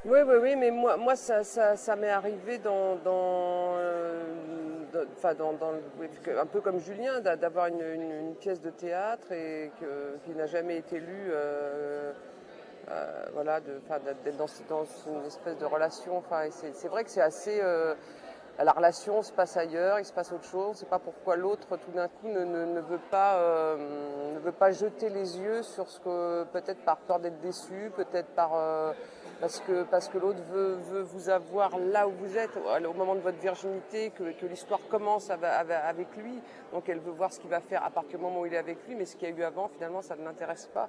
Oui, oui, oui, mais moi ça m'est arrivé enfin, oui, un peu comme Julien, d'avoir une pièce de théâtre qui n'a jamais été lue, voilà, enfin, d'être dans une espèce de relation. Enfin, et c'est vrai que c'est assez. La relation se passe ailleurs, il se passe autre chose. On ne sait pas pourquoi l'autre, tout d'un coup, ne veut pas jeter les yeux sur ce que, peut-être par peur d'être déçu, peut-être parce que l'autre veut vous avoir là où vous êtes, au moment de votre virginité, que l'histoire commence avec lui. Donc elle veut voir ce qu'il va faire à partir du moment où il est avec lui, mais ce qu'il y a eu avant, finalement, ça ne l'intéresse pas.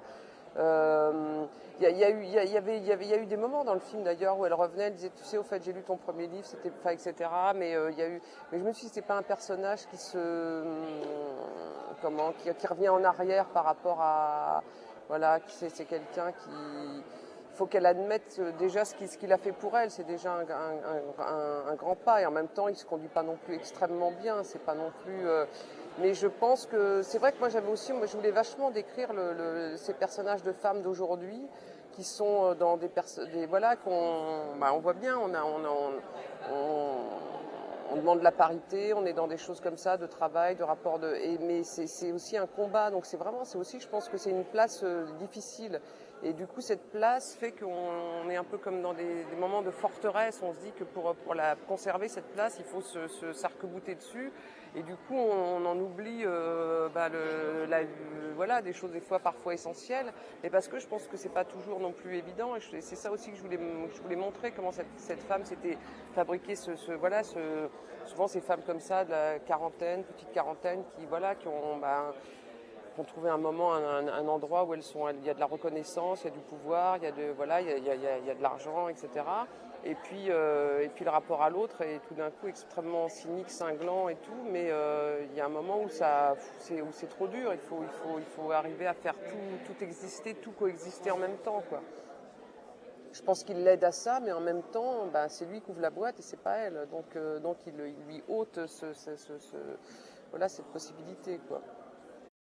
Il y a eu des moments dans le film d'ailleurs où elle revenait, elle disait, tu sais, au fait, j'ai lu ton premier livre, c'était, enfin, etc. Mais je me suis dit, c'est pas un personnage qui revient en arrière par rapport à, voilà, c'est quelqu'un qui, il faut qu'elle admette déjà ce qu'il a fait pour elle, c'est déjà un grand pas, et en même temps, il se conduit pas non plus extrêmement bien, c'est pas non plus. Mais je pense que c'est vrai que moi je voulais vachement décrire ces personnages de femmes d'aujourd'hui qui sont dans voilà, on voit bien, on demande la parité, on est dans des choses comme ça, de travail, de rapport mais c'est aussi un combat, donc c'est aussi, je pense que c'est une place difficile. Et du coup, cette place fait qu'on est un peu comme dans des moments de forteresse. On se dit que pour la conserver, cette place, il faut s'arc-bouter dessus. Et du coup, on en oublie voilà, des choses des fois parfois essentielles. Mais parce que je pense que c'est pas toujours non plus évident. Et c'est ça aussi que je voulais montrer, comment cette femme s'était fabriquée souvent ces femmes comme ça, de la quarantaine, petite quarantaine, qui ont trouvé un moment, un endroit où il y a de la reconnaissance, il y a du pouvoir, il y a de l'argent, etc. Et puis le rapport à l'autre est tout d'un coup extrêmement cynique, cinglant et tout, mais il y a un moment où c'est trop dur. Il faut arriver à faire tout exister, tout coexister en même temps, quoi. Je pense qu'il l'aide à ça, mais en même temps, bah, c'est lui qui ouvre la boîte et c'est pas elle. Donc il lui ôte voilà, cette possibilité, quoi.